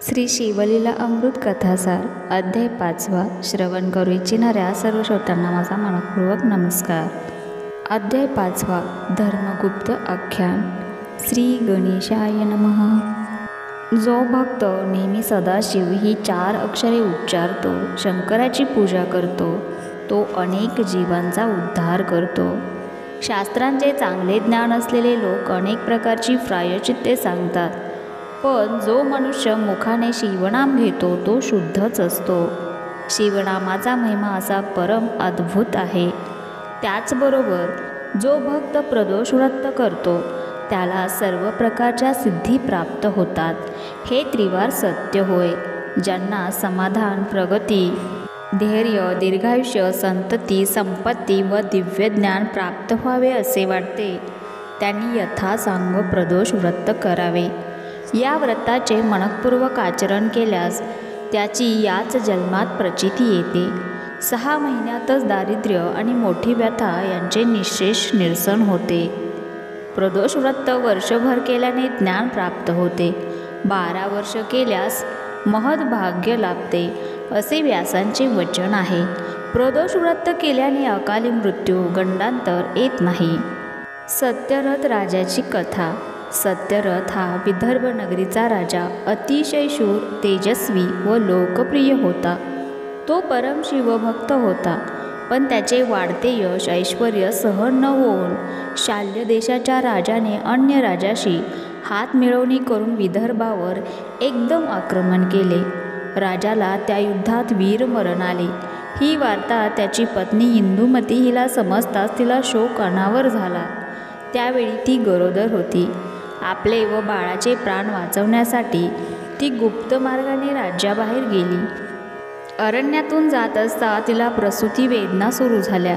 श्री शिवलीला अमृत कथासार अध्याय 5 श्रवण करू इच्छिणाऱ्या सर्व श्रोत्यांना माझा मनपूर्वक नमस्कार। अध्याय 5 धर्मगुप्त आख्यान। श्री गणेशाय नमः। जो भक्त नेहमी सदाशिव ही 4 अक्षरे उच्चारतो, शंकराची पूजा करतो, तो अनेक जीवांचा उद्धार करतो। शास्त्रांचे चांगले ज्ञान असलेले लोक अनेक प्रकारची प्रायश्चित्ते सांगतात, पण जो मनुष्य मुखाने शिवनाम घेतो तो शुद्धच असतो। शिवनामाचा महिमा असा परम अद्भुत आहे। त्याचबरोबर जो भक्त प्रदोष व्रत करतो त्याला सर्व प्रकारच्या सिद्धी प्राप्त होतात, हे त्रिवार सत्य होय। ज्यांना समाधान, प्रगती, धैर्य, दीर्घायुष्य, संतती, संपत्ती व दिव्य ज्ञान प्राप्त व्हावे असे वाटते, त्यांनी यथासांग प्रदोष व्रत करावे। या व्रताचे मनपूर्वक आचरण केल्यास त्याची याच जन्मात प्रचिती येते। 6 महिन्यातच दारिद्र्य आणि मोठी व्यथा यांचे निःशेष निरसन होते। प्रदोष व्रत वर्षभर केल्याने ज्ञान प्राप्त होते, 12 वर्ष केल्यास महद्भाग्य लाभते, असे व्यासांचे वचन आहे। प्रदोष व्रत केल्याने अकाली मृत्यू, गंडांतर येत नाही। सत्यरथ राजाची कथा। सत्यरथ हा विदर्भ नगरीचा राजा अतिशय शूर, तेजस्वी व लोकप्रिय होता। तो परम शिवभक्त होता, पण त्याचे वाढते यश ऐश्वर्य सहन न होऊन शाल्य देशाच्या राजाने अन्य राजाशी हात मिळवणी करून विदर्भावर एकदम आक्रमण केले। राजाला त्या युद्धात वीरमरण आले। ही वार्ता त्याची पत्नी इंदुमती हिला समजताच तिला शोक अनावर झाला। त्यावेळी ती गरोदर होती। आपले व बाळाचे प्राण वाचवण्यासाठी ती गुप्त मार्गाने राज्याबाहेर गेली। अरण्यातून जात असता तिला प्रसूती वेदना सुरू झाल्या।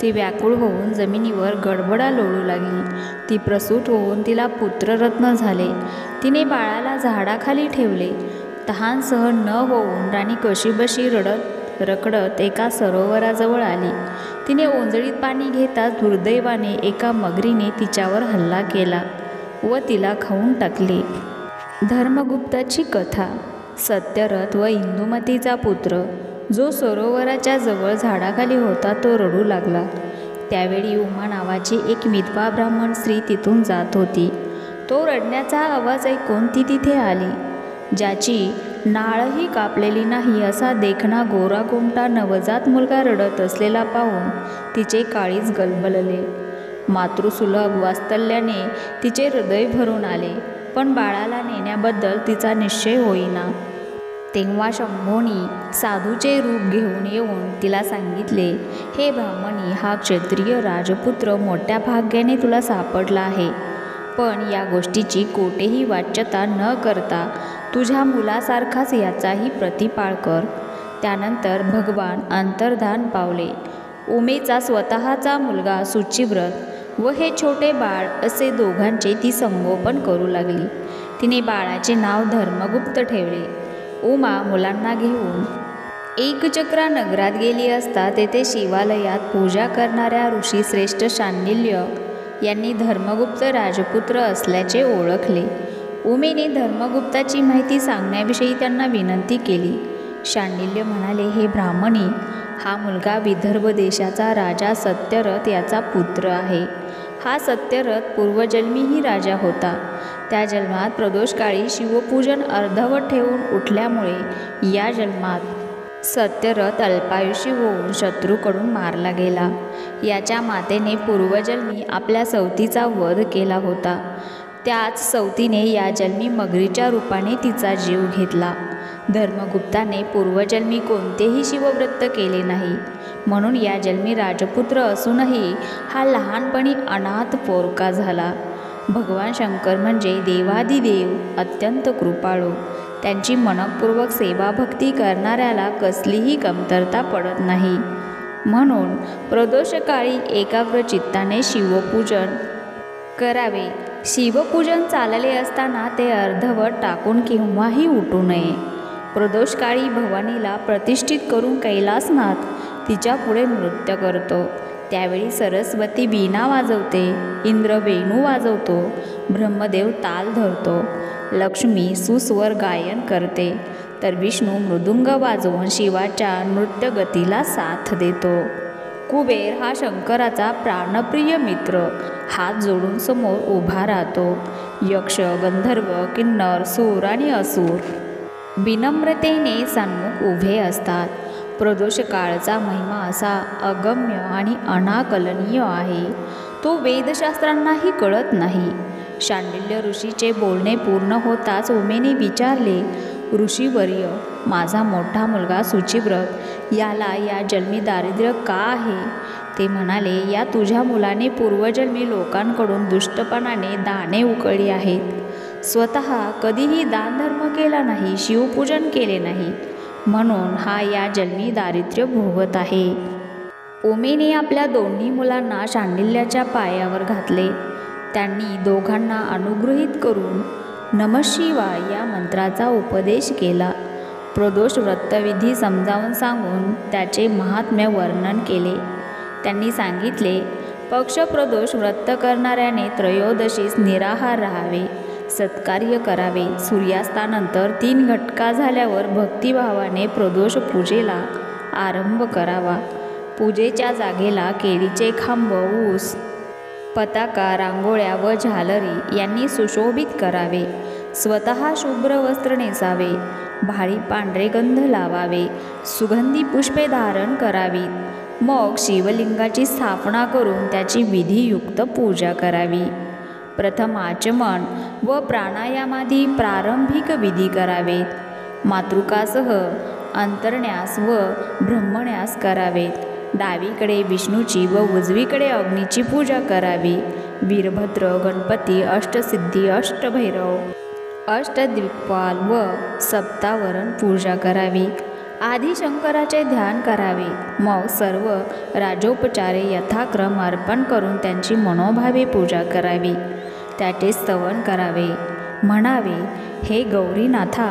ती व्याकुळ होऊन जमिनीवर गडबडा लोळू लागली। ती प्रसूत होऊन तिला पुत्ररत्न झाले। तिने बाळाला झाडाखाली ठेवले। तहान सहन न होऊन राणी कशीबशी रडत एका सरोवराजवळ आली। तिने ओंजळीत पाणी घेताच दुर्दैवाने एका मगरीने तिच्यावर हल्ला केला व तिला खाऊन टाकले। धर्मगुप्ताची कथा। सत्यरथ व इंदुमतीचा पुत्र जो सरोवराच्या जवळ झाडाखाली होता तो रडू लागला। त्यावेळी उमा नावाची एक विधवा ब्राह्मण स्त्री तिथून जात होती। तो रडण्याचा आवाज ऐकून ती तिथे आली। ज्याची नाळही कापलेली नाही असा देखणा गोरागोमटा नवजात मुलगा रडत असलेला पाहून तिचे काळीज गलबलले। मातृसुलभ वात्सल्याने तिचे हृदय भरून आले, पण बाळाला नेण्याबद्दल तिचा निश्चय होईना। तेव्हा शंभोनी साधूचे रूप घेऊन येऊन तिला सांगितले, हे ब्राह्मणी, हा क्षत्रिय राजपुत्र मोठ्या भाग्याने तुला सापडला आहे, पण या गोष्टीची कोठेही वाच्यता न करता तुझ्या मुलासारखाच याचाही प्रतिपाळ कर। त्यानंतर भगवान अंतर्धान पावले। उमेचा स्वतःचा मुलगा शुचिव्रत व हे छोटे बाळ असे दोघांचे ती संगोपन करू लागली। तिने बाळाचे नाव धर्मगुप्त ठेवले। उमा मुलांना घेऊन एकचक्रा नगरात गेली असता तेथे शिवालयात पूजा करणाऱ्या ऋषीश्रेष्ठ शांडिल्य यांनी धर्मगुप्त राजपुत्र असल्याचे ओळखले। उमेने धर्मगुप्ताची माहिती सांगण्याविषयी त्यांना विनंती केली। शांडिल्य म्हणाले, हे ब्राह्मणी, हा मुलगा विदर्भ देशाचा राजा सत्यरथ याचा पुत्र आहे। हा सत्यरथ पूर्वजन्मीही राजा होता। त्या जन्मात प्रदोषकाळी शिवपूजन अर्धवट ठेवून उठल्यामुळे या जन्मात सत्यरथ अल्पायुषी होऊन शत्रूकडून मारला गेला। याच्या मातेने पूर्वजन्मी आपल्या सवतीचा वध केला होता। त्याच सवतीने या जन्मी मगरीच्या रूपाने तिचा जीव घेतला। धर्मगुप्ताने पूर्वजन्मी कोणतेही शिवव्रत केले नाही, म्हणून या जन्मी राजपुत्र असूनही हा लहानपणी अनाथ पोरका झाला। भगवान शंकर म्हणजे देवादिदेव, अत्यंत कृपाळू। त्यांची मनपूर्वक सेवाभक्ती करणाऱ्याला कसलीही कमतरता पडत नाही। म्हणून प्रदोषकाळी एकाग्र चित्ताने शिवपूजन करावे। शिवपूजन चालले असताना ते अर्धवट टाकून केव्हाही उठू नये। प्रदोषकाळी भवानीला प्रतिष्ठित करून कैलासनाथ तिच्या पुढे नृत्य करतो। त्यावेळी सरस्वती वीणा वाजवते, इंद्र वेणू वाजवतो, ब्रह्मदेव ताल धरतो, लक्ष्मी सुस्वर गायन करते, तर विष्णू मृदुंग वाजवून शिवाच्या नृत्यगतीला साथ देतो. कुबेर हा शंकराचा प्राणप्रिय मित्र हात जोडून समोर उभा राहतो. यक्ष, गंधर्व, किन्नर, सूर आणि असुर विनम्रतेने सन्मुख उभे असतात. प्रदोष काळचा महिमा असा अगम्य आणि अनाकलनीय आहे, तो वेदशास्त्रांनाही कळत नाही. शांडिल्य ऋषीचे बोलणे पूर्ण होताच उमेने विचारले, ऋषीवर्य, माझा मोठा मुलगा शुचिव्रत याला या जन्मी दारिद्र्य का आहे? ते म्हणाले, या तुझ्या मुलाने पूर्वजन्मी लोकांकडून दुष्टपणाने दाणे उकळली आहेत. स्वतः कधीही दानधर्म केला नाही, शिवपूजन केले नाही, म्हणून हा या जन्मी दारिद्र्य भोगत आहे. उमेने आपल्या दोन्ही मुलांना शांडिल्याच्या पायावर घातले. त्यांनी दोघांना अनुग्रहित करून नमः शिवाय या मंत्राचा उपदेश केला. प्रदोष व्रतविधी समजावून सांगून त्याचे महात्म्य वर्णन केले. त्यांनी सांगितले, पक्षप्रदोष व्रत करणाऱ्याने त्रयोदशीस निराहार राहावे, सत्कार्य करावे, सूर्यास्तानंतर 3 घटका झाल्यावर भक्तिभावाने प्रदोष पूजेला आरंभ करावा. पूजेच्या जागेला केळीचे खांब, ऊस, पताका, रांगोळ्या व झालरी यांनी सुशोभित करावे. स्वतः शुभ्र वस्त्र नेसावे, भारी पांढरे गंध लावावे, सुगंधी पुष्पे धारण करावीत. मग शिवलिंगाची स्थापना करून त्याची विधियुक्त पूजा करावी. प्रथम आचमन व प्राणायामादी प्रारंभिक विधी करावेत. मातृकासह अंतरण्यास व ब्रह्मण्यास करावेत. डावीकडे विष्णूची व उजवीकडे अग्नीची पूजा करावी. वीरभद्र, गणपती, अष्टसिद्धी, अष्टभैरव, अष्टदिक्पाल व सप्तावरण पूजा करावी. आधी शंकराचे ध्यान करावे. मग सर्व राजोपचारे यथाक्रम अर्पण करून त्यांची मनोभावे पूजा करावी. त्याचे स्तवन करावे. म्हणावे, हे गौरीनाथा,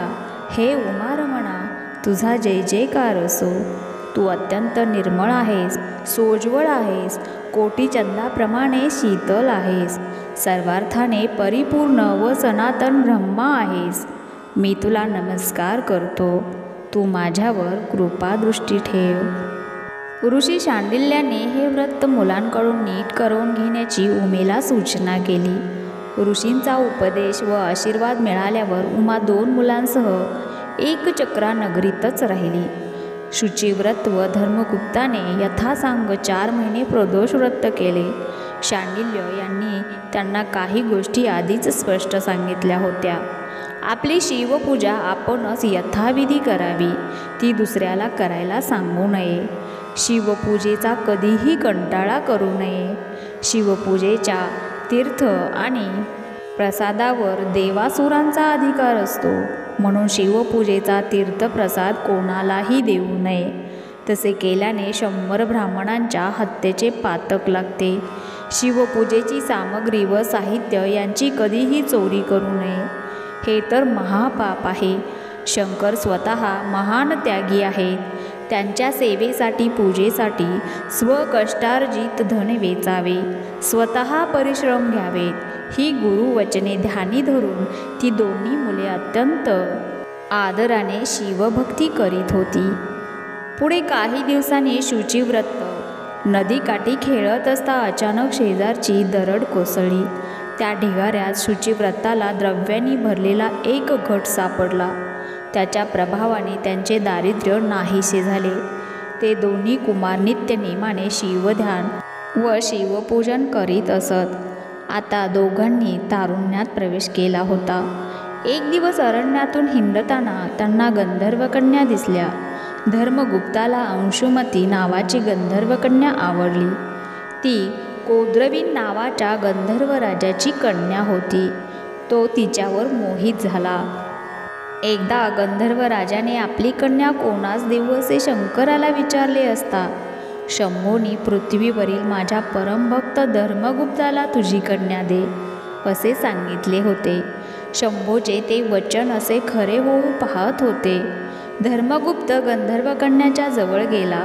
हे उमारमणा, तुझा जय जयकार असो. तू अत्यंत निर्मळ आहेस, सोज्वळ आहेस, कोटी चंद्राप्रमाणे शीतल आहेस, सर्वार्थाने परिपूर्ण व सनातन ब्रह्मा आहेस. मी तुला नमस्कार करतो. तू माझ्यावर कृपादृष्टी ठेव. ऋषी शांडिल्याने हे व्रत मुलांकडून नीट करून घेण्याची उमेला सूचना केली. ऋषींचा उपदेश व आशीर्वाद मिळाल्यावर उमा 2 मुलांसह एकचक्रा नगरीतच राहिली. शुचिव्रत व धर्मगुप्ताने यथासांग 4 महिने प्रदोष व्रत केले. शांडिल्य यांनी त्यांना काही गोष्टी आधीच स्पष्ट सांगितल्या होत्या. आपली शिवपूजा आपणच यथाविधी करावी, ती दुसऱ्याला करायला सांगू नये. शिवपूजेचा कधीही कंटाळा करू नये. शिवपूजेच्या तीर्थ आणि प्रसादावर देवासुरांचा अधिकार असतो, म्हणून शिवपूजेचा तीर्थप्रसाद कोणालाही देऊ नये. तसे केल्याने 100 ब्राह्मणांच्या हत्येचे पातक लागते. शिवपूजेची सामग्री व साहित्य यांची कधीही चोरी करू नये. हे तर महापाप आहे. शंकर स्वतः महान त्यागी आहेत. त्यांच्या सेवेसाठी, पूजेसाठी स्वकष्टार्जित धन वेचावे, स्वतः परिश्रम घ्यावेत. ही गुरुवचने ध्यानी धरून ती दोन्ही मुले अत्यंत आदराने शिवभक्ती करीत होती. पुढे काही दिवसांनी शुचिव्रत नदीकाठी खेळत असता अचानक शेजारची दरड कोसळली. त्या ढिगाऱ्यात शुचिव्रताला द्रव्यांनी भरलेला एक घट सापडला. त्याच्या प्रभावाने त्यांचे दारिद्र्य नाहीसे झाले. ते दोन्ही कुमार नित्यनेमाने शिवध्यान व शिवपूजन करीत असत. आता दोघांनी तारुण्यात प्रवेश केला होता. एक दिवस अरण्यातून हिंडताना त्यांना गंधर्वकन्या दिसल्या. धर्मगुप्ताला अंशुमती नावाची गंधर्वकन्या आवडली. ती कोद्रवीन नावाच्या गंधर्व राजाची कन्या होती. तो तिच्यावर मोहित झाला. एकदा गंधर्व राजाने आपली कन्या कोणास देऊ असे शंकराला विचारले असता शंभोनी पृथ्वीवरील माझ्या परमभक्त धर्मगुप्ताला तुझी कन्या दे असे सांगितले होते. शंभोचे ते वचन असे खरे होऊ पाहत होते. धर्मगुप्त गंधर्वकन्याच्या जवळ गेला.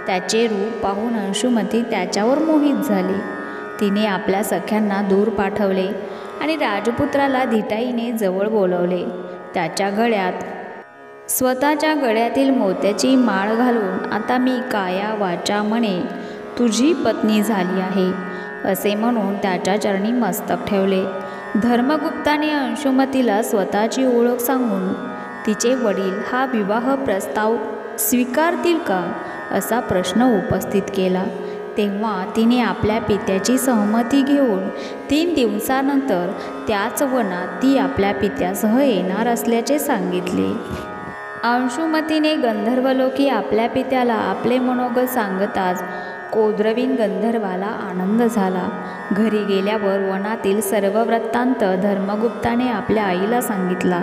त्याचे रूप पाहून अंशुमती त्याच्यावर मोहित झाली. तिने आपल्या सख्यांना दूर पाठवले आणि राजपुत्राला धिटाईने जवळ बोलवले. त्याच्या गळ्यात स्वतःच्या गळ्यातील मोत्याची माळ घालून आता मी काया वाचा मने तुझी पत्नी झाली आहे असे म्हणून त्याच्या चरणी मस्तक ठेवले. धर्मगुप्ताने अंशुमतीला स्वतःची ओळख सांगून तिचे वडील हा विवाह प्रस्ताव स्वीकारतील का असा प्रश्न उपस्थित केला. तेव्हा तिने आपल्या पित्याची सहमती घेऊन 3 दिवसानंतर त्याच वनात ती आपल्या पित्यासह येणार असल्याचे सांगितले. अंशुमतीने गंधर्वलोकी आपल्या पित्याला आपले मनोगत सांगताच कोद्रवीन गंधर्वाला आनंद झाला. घरी गेल्यावर वनातील सर्व वृत्तांत धर्मगुप्ताने आपल्या आईला सांगितला.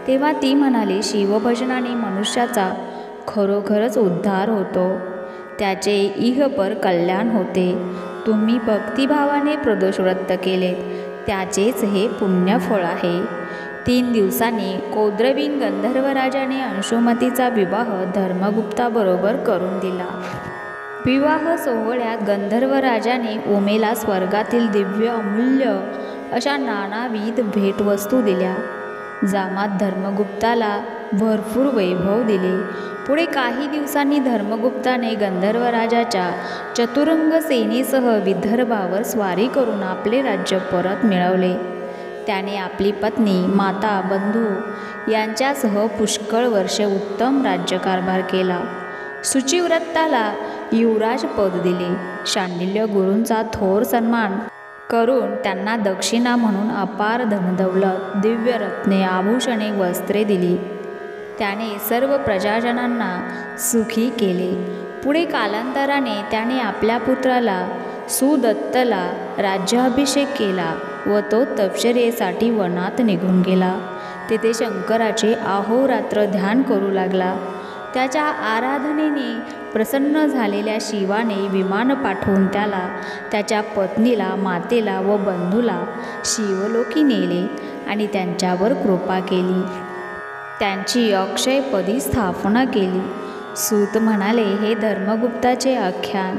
तेव्हा ती म्हणाली, शिवभजनाने मनुष्याचा खरोखरच उद्धार होतो, त्याचे इहपर कल्याण होते. तुम्ही भक्तिभावाने प्रदोषव्रत केले त्याचेच हे पुण्यफळ आहे. 3 दिवसांनी कोद्रवीन गंधर्वराजाने अंशुमतीचा विवाह धर्मगुप्ताबरोबर करून दिला. विवाह सोहळ्यात गंधर्वराजाने उमेला स्वर्गातील दिव्य अमूल्य अशा नानाविध भेटवस्तू दिल्या. जामात धर्मगुप्ताला भरपूर वैभव दिले. पुढे काही दिवसांनी धर्मगुप्ताने गंधर्वराजाच्या चतुरंग सेनेसह विदर्भावर स्वारी करून आपले राज्य परत मिळवले. त्याने आपली पत्नी, माता, बंधू यांच्यासह पुष्कळ वर्षे उत्तम राज्यकारभार केला. शुचिव्रताला युवराज पद दिले. शांडिल्य गुरूंचा थोर सन्मान करून त्यांना दक्षिणा म्हणून अपार धनदौलत, दिव्य रत्ने, आभूषणे, वस्त्रे दिली. त्याने सर्व प्रजाजनांना सुखी केले. पुढे कालांतराने त्याने आपल्या पुत्राला सुदत्तला राज्याभिषेक केला व तो तपश्चर्येसाठी वनात निघून गेला. तेथे शंकराचे अहोरात्र ध्यान करू लागला. त्याच्या आराधनेने प्रसन्न झालेल्या शिवाने विमान पाठवून त्याला, त्याच्या पत्नीला, मातेला व बंधूला शिवलोकी नेले आणि त्यांच्यावर कृपा केली. त्यांची अक्षयपदी स्थापना केली. सूत म्हणाले, हे धर्मगुप्ताचे आख्यान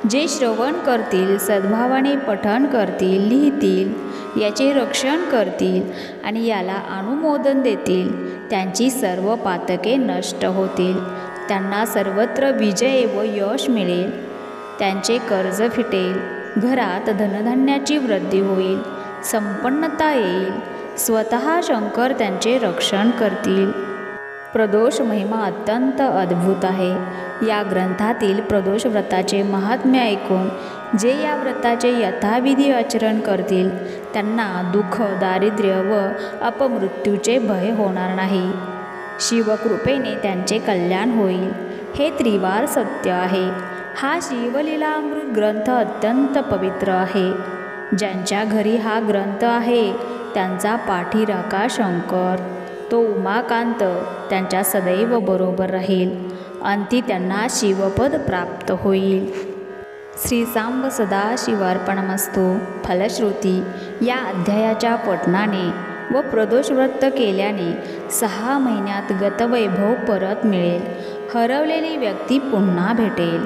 जे श्रवण करतील, सद्भावाने पठण करतील, लिहितील, याचे रक्षण करतील आणि याला अनुमोदन देतील, त्यांची सर्व पातके नष्ट होतील. त्यांना सर्वत्र विजय व यश मिळेल. त्यांचे कर्ज फिटेल. घरात धनधान्याची वृद्धी होईल. संपन्नता येईल. स्वतः शंकर त्यांचे रक्षण करतील. प्रदोष महिमा अत्यंत अद्भुत आहे. या ग्रंथातील प्रदोष व्रताचे महात्म्य ऐकून जे या व्रताचे यथाविधी आचरण करतील त्यांना दुःख, दारिद्र्य व अपमृत्यूचे भय होणार नाही. शिवकृपेने त्यांचे कल्याण होईल. हे त्रिवार सत्य आहे. हा शिवलीलामृत ग्रंथ अत्यंत पवित्र आहे. ज्यांच्या घरी हा ग्रंथ आहे त्यांचा पाठीराखा शंकर, तो उमाकांत त्यांच्या सदैव बरोबर राहील. अंती त्यांना शिवपद प्राप्त होईल. श्रीसांब सदाशिवार्पणमस्तु. फलश्रुती या अध्यायाच्या पठणाने व प्रदोषव्रत केल्याने 6 महिन्यात गतवैभव परत मिळेल. हरवलेली व्यक्ती पुन्हा भेटेल.